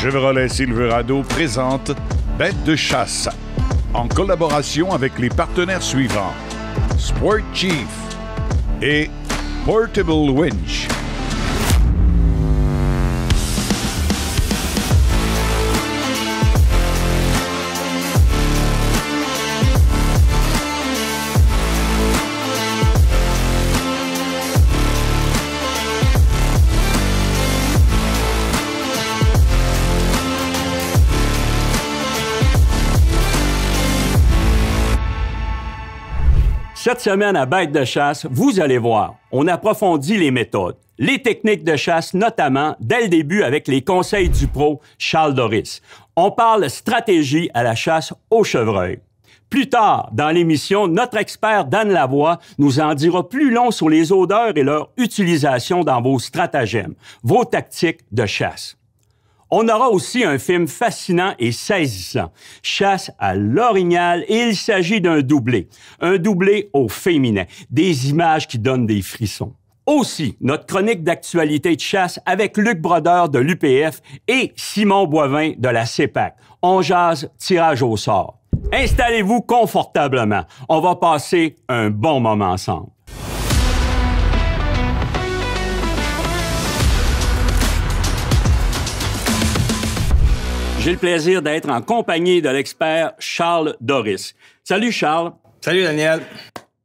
Chevrolet Silverado présente Bête de chasse en collaboration avec les partenaires suivants: Sport Chief et Portable Winch. Cette semaine à Bête de chasse, vous allez voir, on approfondit les méthodes, les techniques de chasse, notamment dès le début avec les conseils du pro Charles Doris. On parle stratégie à la chasse au chevreuil. Plus tard, dans l'émission, notre expert Dan Lavoie nous en dira plus long sur les odeurs et leur utilisation dans vos stratagèmes, vos tactiques de chasse. On aura aussi un film fascinant et saisissant, Chasse à l'orignal, et il s'agit d'un doublé au féminin, des images qui donnent des frissons. Aussi, notre chronique d'actualité de chasse avec Luc Brodeur de l'UPF et Simon Boivin de la CEPAC. On jase tirage au sort. Installez-vous confortablement. On va passer un bon moment ensemble. J'ai le plaisir d'être en compagnie de l'expert Charles Doris. Salut Charles. Salut Daniel.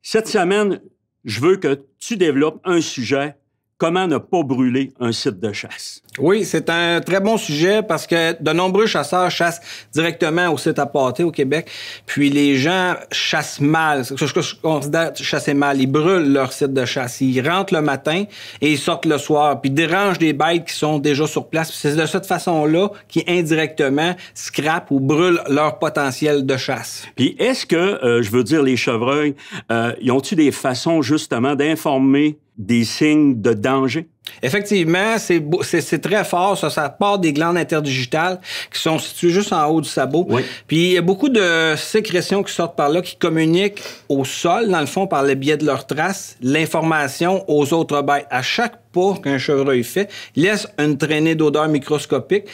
Cette semaine, je veux que tu développes un sujet: comment ne pas brûler un site de chasse. Oui, c'est un très bon sujet parce que de nombreux chasseurs chassent directement au site à pâté au Québec. Puis les gens chassent mal. Ce que je considère chasser mal. Ils brûlent leur site de chasse. Ils rentrent le matin et ils sortent le soir. Puis ils dérangent des bêtes qui sont déjà sur place. Puis c'est de cette façon-là qu'ils indirectement scrapent ou brûlent leur potentiel de chasse. Puis est-ce que, je veux dire, les chevreuils, ils ont-ils des façons justement d'informer des signes de danger? Effectivement, c'est très fort. Ça part des glandes interdigitales qui sont situées juste en haut du sabot. Oui. Puis il y a beaucoup de sécrétions qui sortent par là, qui communiquent au sol, dans le fond, par le biais de leurs traces, l'information aux autres bêtes. À chaque pas qu'un chevreuil fait, il laisse une traînée d'odeur microscopique.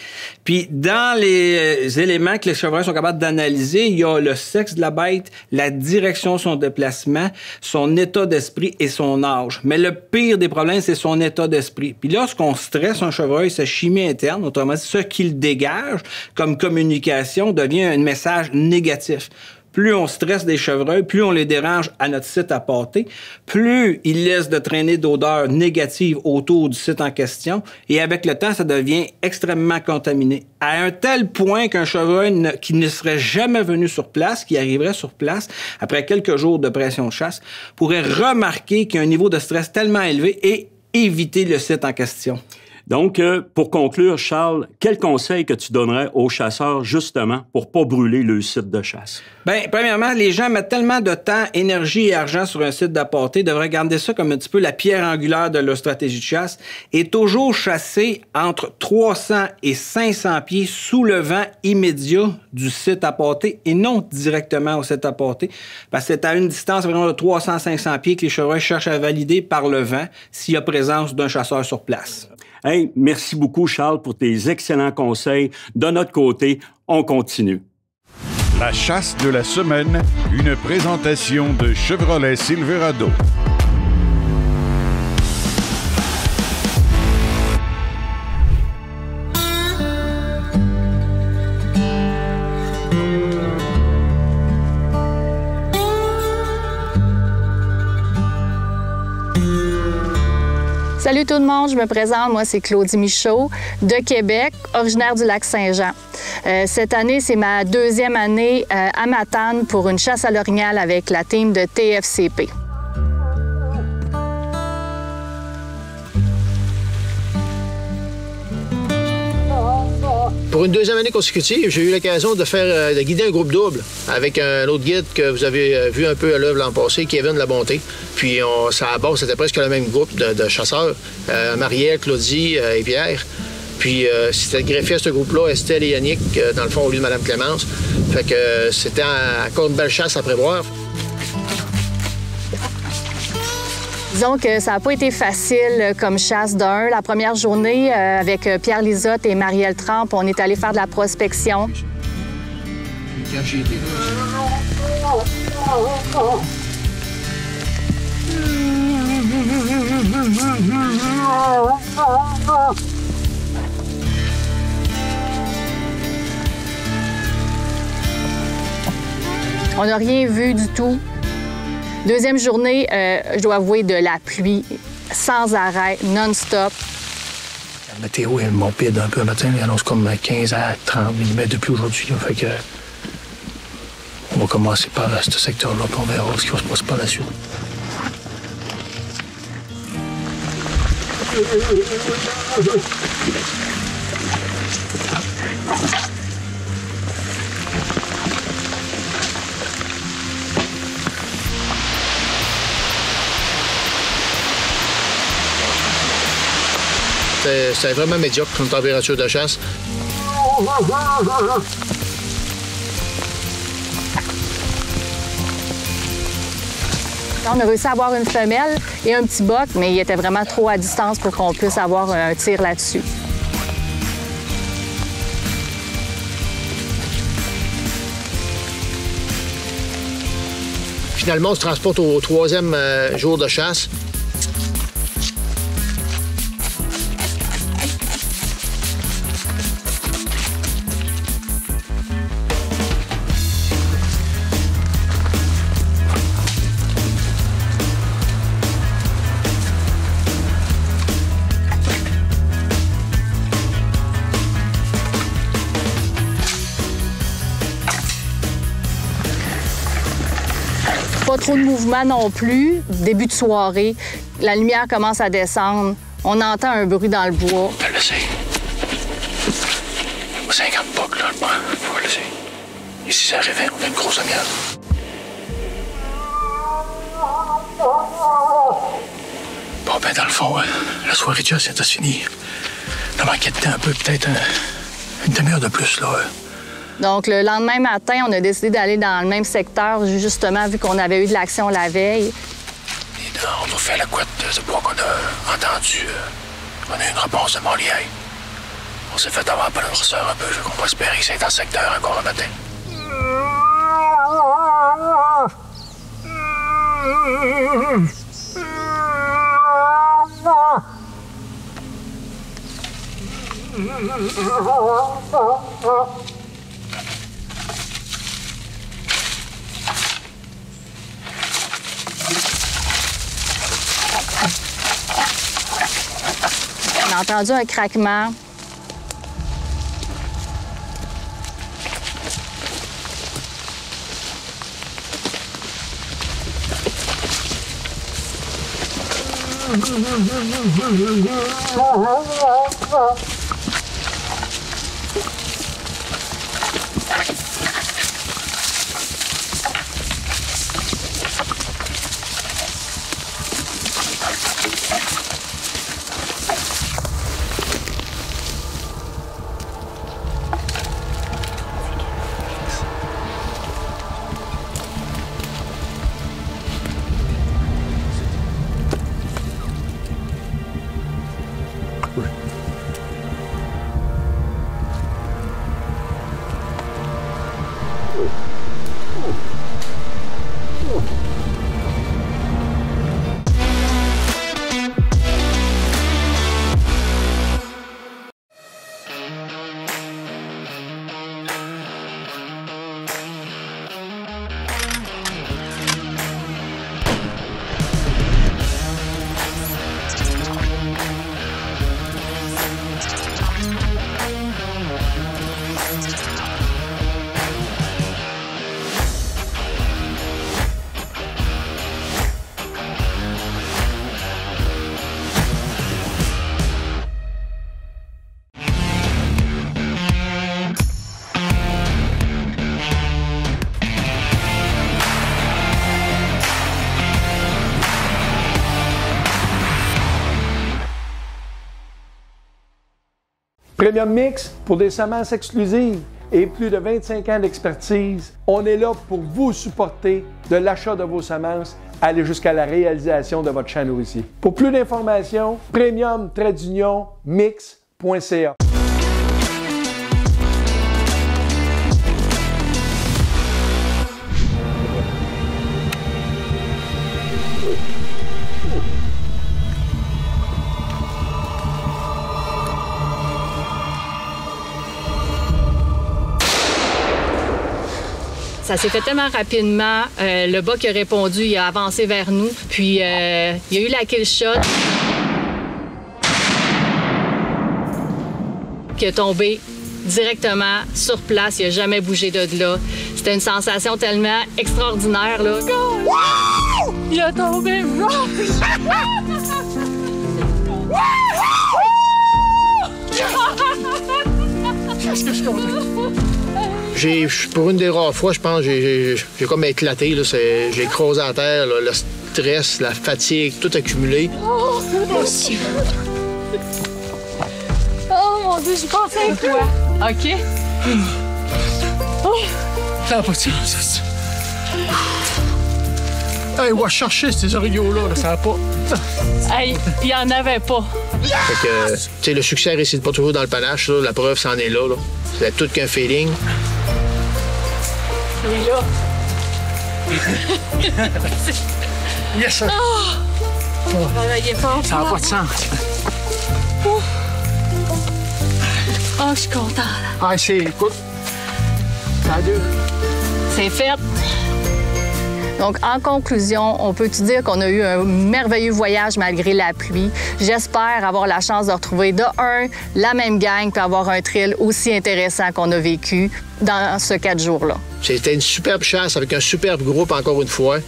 Puis dans les éléments que les chevreuils sont capables d'analyser, il y a le sexe de la bête, la direction de son déplacement, son état d'esprit et son âge. Mais le pire des problèmes, c'est son état d'esprit. Puis lorsqu'on stresse un chevreuil, sa chimie interne, autrement dit, ce qu'il dégage comme communication devient un message négatif. Plus on stresse des chevreuils, plus on les dérange à notre site à pâté, plus ils laissent de traînées d'odeurs négatives autour du site en question, et avec le temps, ça devient extrêmement contaminé. À un tel point qu'un chevreuil qui ne serait jamais venu sur place, qui arriverait sur place, après quelques jours de pression de chasse, pourrait remarquer qu'il y a un niveau de stress tellement élevé et éviter le site en question. Donc, pour conclure, Charles, quel conseil que tu donnerais aux chasseurs, justement, pour pas brûler le site de chasse? Bien, premièrement, les gens mettent tellement de temps, énergie et argent sur un site d'apporté, devraient garder ça comme un petit peu la pierre angulaire de leur stratégie de chasse, et toujours chasser entre 300 et 500 pieds sous le vent immédiat du site apporté et non directement au site apporté, parce que c'est à une distance vraiment de 300-500 pieds que les chevreuils cherchent à valider par le vent s'il y a présence d'un chasseur sur place. Hey, merci beaucoup, Charles, pour tes excellents conseils. De notre côté, on continue. La chasse de la semaine, une présentation de Chevrolet Silverado. Salut tout le monde, je me présente, moi c'est Claudie Michaud de Québec, originaire du Lac-Saint-Jean. Cette année, c'est ma deuxième année à Matane pour une chasse à l'orignal avec la team de TFCP. Pour une deuxième année consécutive, j'ai eu l'occasion de guider un groupe double avec un autre guide que vous avez vu un peu à l'œuvre l'an passé, Kevin Labonté. Puis c'était presque le même groupe de chasseurs, Marielle, Claudie et Pierre. Puis c'était greffé à ce groupe-là, Estelle et Yannick, dans le fond, au lieu de Mme Clémence. Fait que c'était encore une belle chasse à prévoir. Disons que ça n'a pas été facile comme chasse d'un. La première journée, avec Pierre Lisotte et Marielle Trempe, on est allé faire de la prospection. On n'a rien vu du tout. Deuxième journée, je dois avouer, de la pluie sans arrêt, non-stop. La météo est morbide un peu le matin. Il annonce comme 15 à 30 mm depuis aujourd'hui. Fait que on va commencer par ce secteur-là, puis on verra ce qui va se passer par la suite. C'était vraiment médiocre comme température de chasse. On a réussi à avoir une femelle et un petit boc, mais il était vraiment trop à distance pour qu'on puisse avoir un tir là-dessus. Finalement, on se transporte au 3e jour de chasse. Pas trop de mouvement non plus. Début de soirée, la lumière commence à descendre. On entend un bruit dans le bois. On va le laisser. 50 bucks, là, on va le laisser. Et si ça arrivait, on a une grosse lumière. Bon, ben, dans le fond, la soirée de chasse, c'est fini. On a manqué de temps un peu, peut-être une demi-heure de plus, là. Donc, le lendemain matin, on a décidé d'aller dans le même secteur, justement, vu qu'on avait eu de l'action la veille. Et là, on a fait la couette de bois qu'on a entendu. On a eu une réponse de Montliaille. On s'est fait avoir par le ressort un peu, qu'on va espérer que c'est dans le secteur encore un matin. On a entendu un craquement. Premium Mix, pour des semences exclusives et plus de 25 ans d'expertise, on est là pour vous supporter de l'achat de vos semences aller jusqu'à la réalisation de votre champ nourricier. Pour plus d'informations, premium-mix.ca. Ça s'est fait tellement rapidement. Le bas qui a répondu, il a avancé vers nous. Puis, il y a eu la kill shot qui est tombé directement sur place. Il n'a jamais bougé de là. C'était une sensation tellement extraordinaire, là. Wow! Il a tombé! Qu'est-ce que je suis content? Pour une des rares fois, je pense, j'ai comme éclaté. J'ai écrasé à terre, là, le stress, la fatigue, tout accumulé. Oh mon Dieu, je pensais à toi. OK. Ça n'a pas de sens. Hey, on va chercher ces orignaux-là, ça n'a pas. Hey, il n'y en avait pas. Fait que, tu sais, le succès réside pas toujours dans le panache, là. La preuve, c'en est là. C'est tout qu'un feeling. Il est là. Yes, sir. Il est fort. Ça n'a pas de sens. Oh, je suis contente. Ah, écoute. Ça a deux. C'est fait. Donc, en conclusion, on peut dire qu'on a eu un merveilleux voyage malgré la pluie. J'espère avoir la chance de retrouver de un, la même gang, puis avoir un thrill aussi intéressant qu'on a vécu dans ce 4 jours-là. C'était une superbe chasse avec un superbe groupe, encore une fois.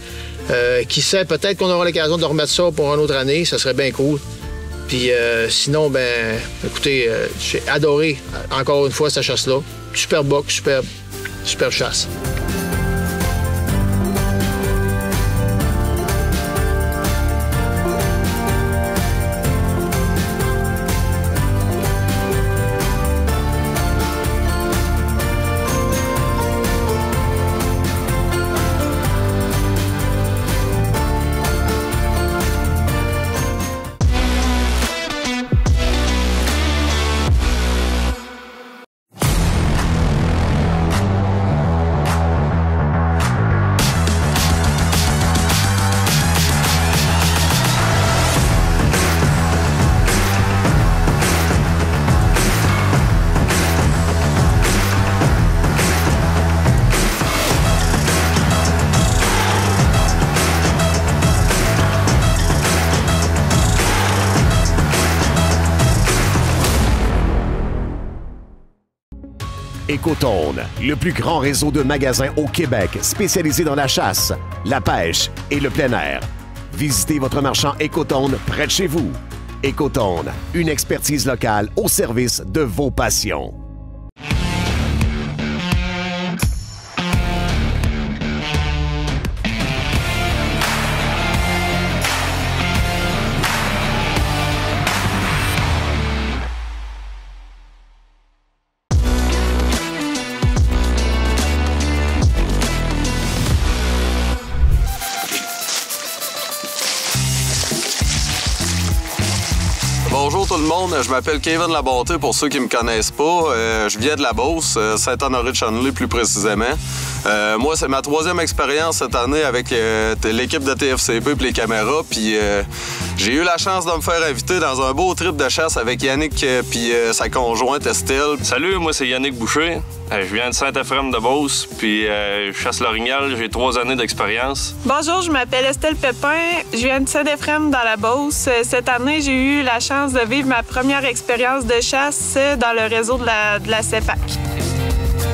Qui sait, peut-être qu'on aura l'occasion de remettre ça pour une autre année. Ça serait bien cool. Puis sinon, ben, écoutez, j'ai adoré, encore une fois, cette chasse-là. Super buck, superbe chasse. Écotone, le plus grand réseau de magasins au Québec spécialisé dans la chasse, la pêche et le plein air. Visitez votre marchand Écotone près de chez vous. Écotone, une expertise locale au service de vos passions. Bonjour tout le monde, je m'appelle Kevin Labonté pour ceux qui me connaissent pas. Je viens de la Beauce, Saint-Honoré-de-Chandelay plus précisément. Moi, c'est ma 3e expérience cette année avec l'équipe de TFCP et les caméras. Puis j'ai eu la chance de me faire inviter dans un beau trip de chasse avec Yannick puis sa conjointe Estelle. Salut, moi c'est Yannick Boucher. Je viens de Saint-Ephrem-de-Beauce, puis je chasse l'orignal. J'ai 3 années d'expérience. Bonjour, je m'appelle Estelle Pépin. Je viens de Saint-Ephrem dans la Beauce. Cette année, j'ai eu la chance de vivre ma première expérience de chasse dans le réseau de la CEPAC.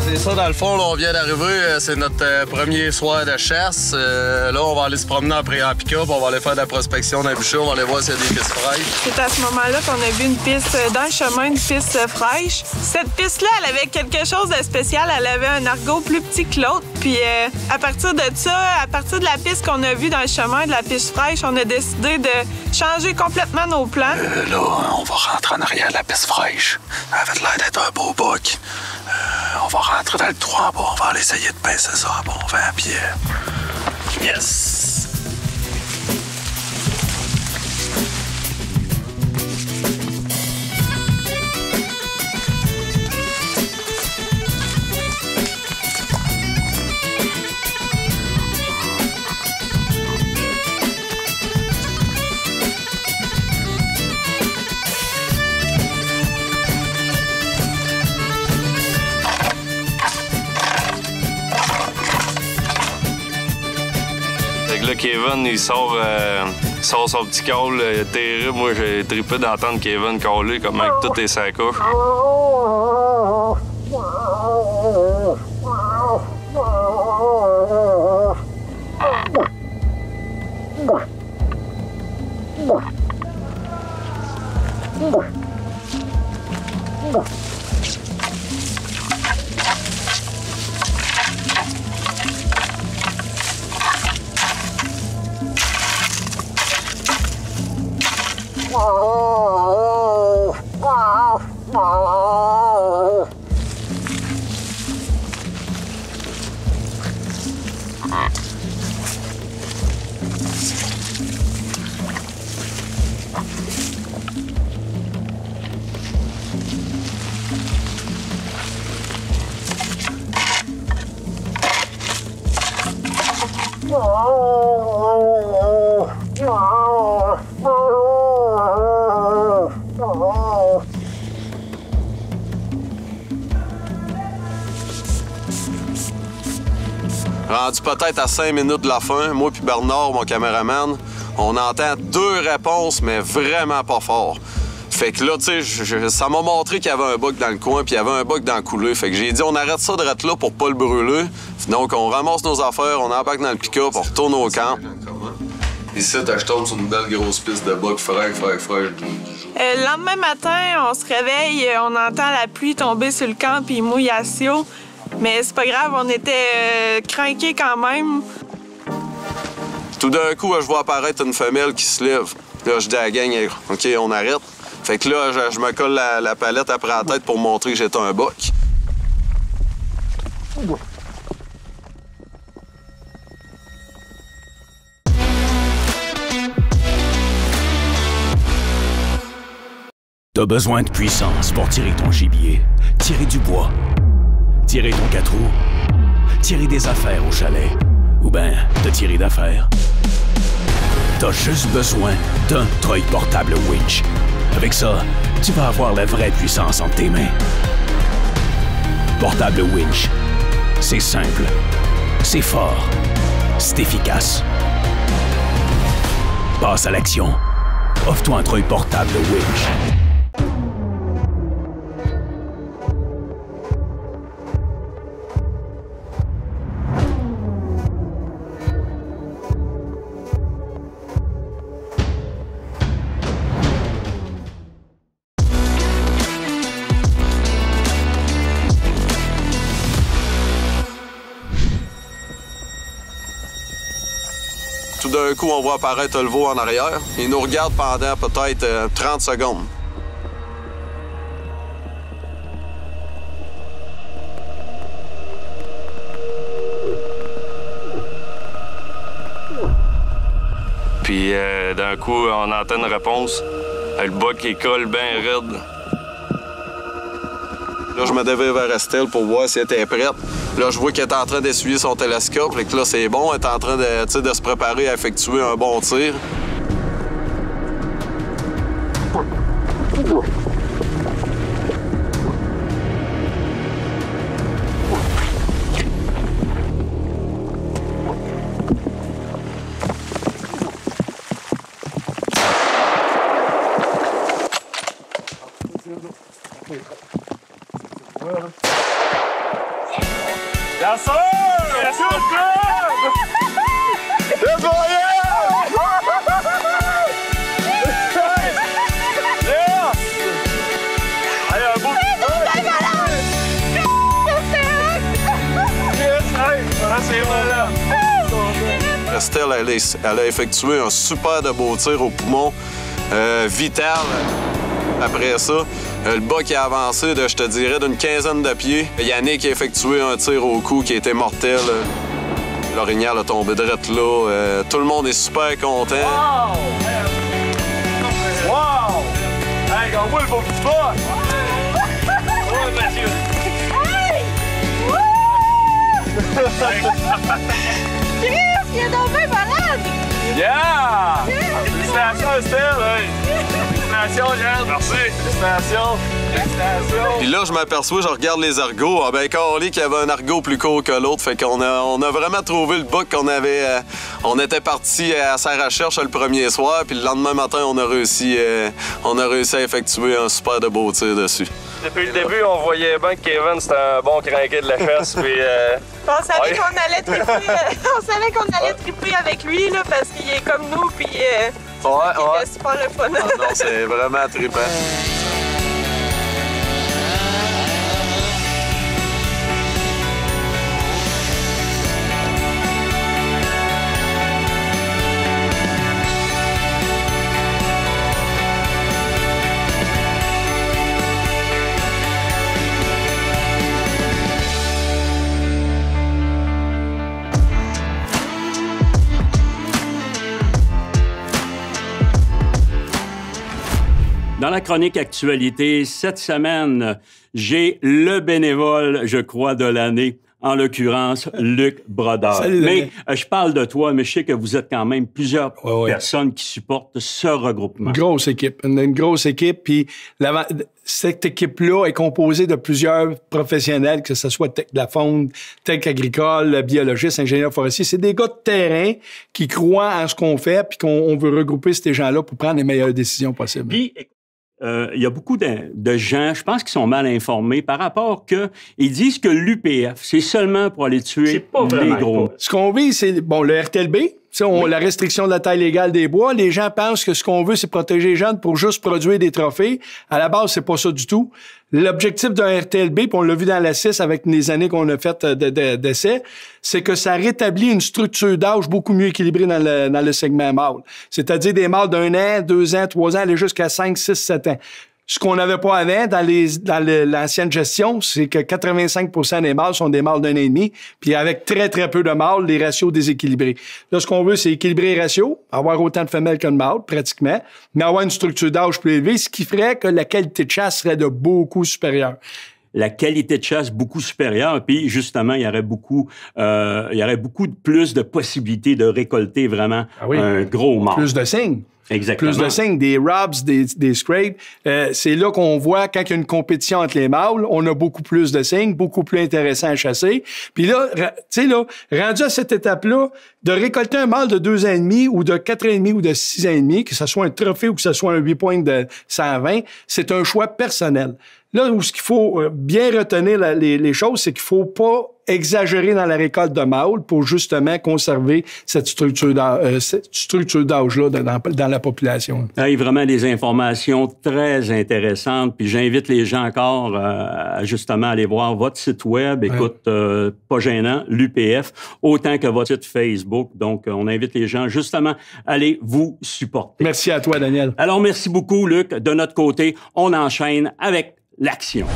C'est ça, dans le fond, là, on vient d'arriver. C'est notre premier soir de chasse. Là, on va aller se promener en pick-up. On va aller faire de la prospection d'un bûcher. On va aller voir s'il y a des pistes fraîches. C'est à ce moment-là qu'on a vu une piste dans le chemin, une piste fraîche. Cette piste-là, elle avait quelque chose de spécial. Elle avait un argot plus petit que l'autre. Puis à partir de ça, à partir de la piste qu'on a vue dans le chemin, de la piste fraîche, on a décidé de changer complètement nos plans. Là, on va rentrer en arrière de la piste fraîche. Elle avait l'air d'être un beau buck. On va rentrer dans le trou en bas. On va aller essayer de pincer ça à bon vent. Puis yes! là, Kevin, il sort son petit call terrible. Moi, j'ai trippé d'entendre Kevin caller comme avec toutes les sacoches. Rendu peut-être à 5 minutes de la fin, moi puis Bernard, mon caméraman, on entend 2 réponses, mais vraiment pas fort. Fait que là, tu sais, ça m'a montré qu'il y avait un bug dans le coin, puis il y avait un bug dans le coulée. Fait que j'ai dit, on arrête ça de rester là pour pas le brûler. Donc, on ramasse nos affaires, on embarque dans le pick-up, on retourne au camp. Ici, je tombe sur une belle grosse piste de bug fraîche. Le lendemain matin, on se réveille, on entend la pluie tomber sur le camp, puis il mouille à Sio. Mais c'est pas grave, on était craqués quand même. Tout d'un coup, je vois apparaître une femelle qui se lève. Là, je dis à la gang, OK, on arrête. Fait que là, je me colle la palette après la tête pour montrer que j'étais un boc. T'as besoin de puissance pour tirer ton gibier, tirer du bois, tirer ton 4 roues, tirer des affaires au chalet, ou ben te tirer d'affaires. T'as juste besoin d'un treuil portable winch. Avec ça, tu vas avoir la vraie puissance entre tes mains. Portable winch, c'est simple, c'est fort, c'est efficace. Passe à l'action. Offre-toi un treuil portable winch. Tout d'un coup, on voit apparaître le veau en arrière. Il nous regarde pendant peut-être 30 secondes. Puis d'un coup, on entend une réponse. Le bas qui colle bien raide. Là, je me devais vers Estelle pour voir si elle était prête. Là, je vois qu'elle est en train d'essuyer son télescope. Fait que là, c'est bon. Elle est en train de se préparer à effectuer un bon tir. Yes, sir! Yes, sir! Let's go, yeah! Yeah! Allez, un beau... c'est malade! Estelle, elle a effectué un super de beau tir au poumon. Vital. Après ça, le bas qui a avancé de, je te dirais, d'une quinzaine de pieds. Yannick a effectué un tir au cou qui était mortel. L'orignal a tombé direct là. Tout le monde est super content. Wow! Wow! Hey, on voit le beau petit spot! Ouais, Mathieu! Hey! Chris, il est tombé malade! Yeah! Félicitations, Estelle! Félicitations, Jeanne. Merci. Félicitations. Félicitations. Puis là, je m'aperçois, je regarde les argots. Ah ben, Carly, qu'il y avait un argot plus court que l'autre. Fait qu'on a vraiment trouvé le book qu'on avait. On était parti à sa recherche le premier soir, puis le lendemain matin, on a réussi à effectuer un super de beau tir dessus. Depuis le début, on voyait bien que Kevin, c'était un bon crinqué de la chasse. Puis, on savait qu'on allait triper. On savait qu'on allait triper avec lui, là, parce qu'il est comme nous, puis c'est super le fun. Ah non, c'est vraiment trippant. Dans la chronique actualité, cette semaine, j'ai le bénévole, je crois, de l'année, en l'occurrence, Luc Brodeur. Salut, mais je parle de toi, mais je sais que vous êtes quand même plusieurs personnes qui supportent ce regroupement. Grosse équipe, une grosse équipe. Puis cette équipe-là est composée de plusieurs professionnels, que ce soit de la faune, tech agricole, biologiste, ingénieur forestier. C'est des gars de terrain qui croient en ce qu'on fait, puis qu'on veut regrouper ces gens-là pour prendre les meilleures décisions possibles. Puis, il y a beaucoup de gens, je pense, qui sont mal informés par rapport ils disent que l'UPF, c'est seulement pour aller tuer les gros. Ce qu'on veut, c'est le RTLB. La restriction de la taille légale des bois. Les gens pensent que ce qu'on veut, c'est protéger les jeunes pour juste produire des trophées. À la base, c'est pas ça du tout. L'objectif d'un RTLB, puis on l'a vu dans la 6 avec les années qu'on a faites d'essais, c'est que ça rétablit une structure d'âge beaucoup mieux équilibrée dans le segment mâle. C'est-à-dire des mâles d'1 an, 2 ans, 3 ans, aller jusqu'à 5, 6, 7 ans. Ce qu'on n'avait pas avant dans l'ancienne gestion, c'est que 85% des mâles sont des mâles d'1 an et demi, puis avec très, très peu de mâles, les ratios déséquilibrés. Là, ce qu'on veut, c'est équilibrer les ratios, avoir autant de femelles que de mâles, pratiquement, mais avoir une structure d'âge plus élevée, ce qui ferait que la qualité de chasse serait de beaucoup supérieure. La qualité de chasse beaucoup supérieure, puis justement, il y aurait beaucoup plus de possibilités de récolter vraiment un gros mâle. Plus de signes. Exactement. Plus de signes, des robs, des scrapes. C'est là qu'on voit, quand il y a une compétition entre les mâles, on a beaucoup plus de signes, beaucoup plus intéressant à chasser. Puis là, tu sais, là, rendu à cette étape-là, de récolter un mâle de 2 ans et demi ou de 4 ans et demi ou de 6 ans et demi, que ce soit un trophée ou que ce soit un 8 points de 120, c'est un choix personnel. Là où ce qu'il faut bien retenir les choses, c'est qu'il faut pas exagérer dans la récolte de mâles pour justement conserver cette structure d'âge-là dans la population. Il y a vraiment des informations très intéressantes. Puis j'invite les gens encore à justement aller voir votre site web. Écoute, pas gênant, l'UPF, autant que votre site Facebook. Donc, on invite les gens justement à aller vous supporter. Merci à toi, Daniel. Alors, merci beaucoup, Luc. De notre côté, on enchaîne avec l'action.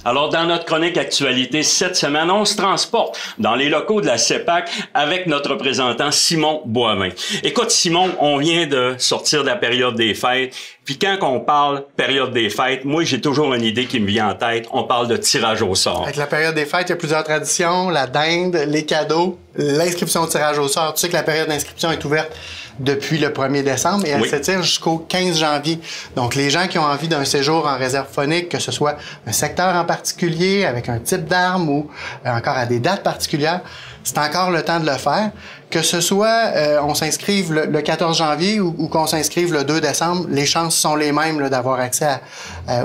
Alors, dans notre chronique actualité, cette semaine, on se transporte dans les locaux de la CEPAC avec notre représentant Simon Boivin. Écoute, Simon, on vient de sortir de la période des fêtes. Puis quand on parle période des fêtes, moi, j'ai toujours une idée qui me vient en tête. On parle de tirage au sort. Avec la période des fêtes, il y a plusieurs traditions. La dinde, les cadeaux, l'inscription au tirage au sort. Tu sais que la période d'inscription est ouverte depuis le 1er décembre et elle s'étire jusqu'au 15 janvier. Donc, les gens qui ont envie d'un séjour en réserve faunique, que ce soit un secteur en particulier, avec un type d'arme ou encore à des dates particulières, c'est encore le temps de le faire. Que ce soit on s'inscrive le 14 janvier ou qu'on s'inscrive le 2 décembre, les chances sont les mêmes là, d'avoir accès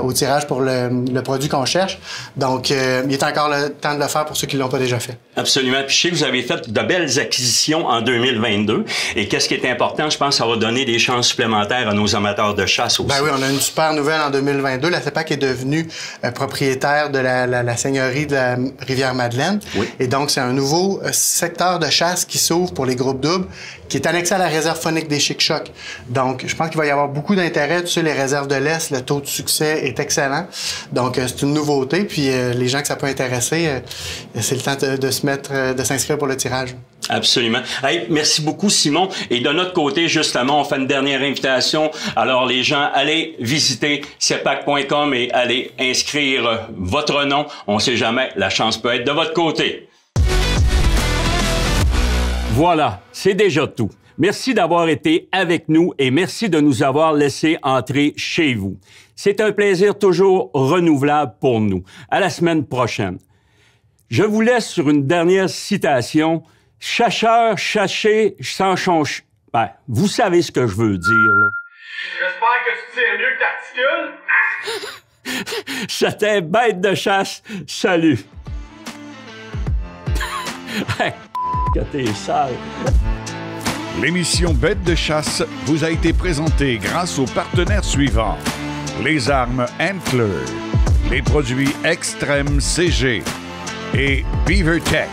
au tirage pour le produit qu'on cherche. Donc, il est encore le temps de le faire pour ceux qui ne l'ont pas déjà fait. Absolument. Puis je sais que vous avez fait de belles acquisitions en 2022. Et qu'est-ce qui est important? Je pense que ça va donner des chances supplémentaires à nos amateurs de chasse aussi. Ben oui, on a une super nouvelle en 2022. La CEPAC est devenue propriétaire de la seigneurie de la Rivière-Madeleine. Oui. Et donc, c'est un nouveau secteur de chasse qui s'ouvre pour les groupes doubles, qui est annexé à la réserve faunique des Chic-Chocs. Donc, je pense qu'il va y avoir beaucoup d'intérêt. Tu sais, les réserves de l'Est, le taux de succès est excellent. Donc, c'est une nouveauté. Puis, les gens que ça peut intéresser, c'est le temps de s'inscrire pour le tirage. Absolument. Hey, merci beaucoup, Simon. Et de notre côté, justement, on fait une dernière invitation. Alors, les gens, allez visiter cepac.com et allez inscrire votre nom. On ne sait jamais, la chance peut être de votre côté. Voilà, c'est déjà tout. Merci d'avoir été avec nous et merci de nous avoir laissé entrer chez vous. C'est un plaisir toujours renouvelable pour nous. À la semaine prochaine. Je vous laisse sur une dernière citation. Chacheur, chaché, sans change... Ben, vous savez ce que je veux dire, là. J'espère que tu tires mieux que t'articules. C'était Bête de chasse. Salut. Que t'es sale. L'émission Bête de chasse vous a été présentée grâce aux partenaires suivants. Les armes Antler, les produits Extrême CG et BeaverTech.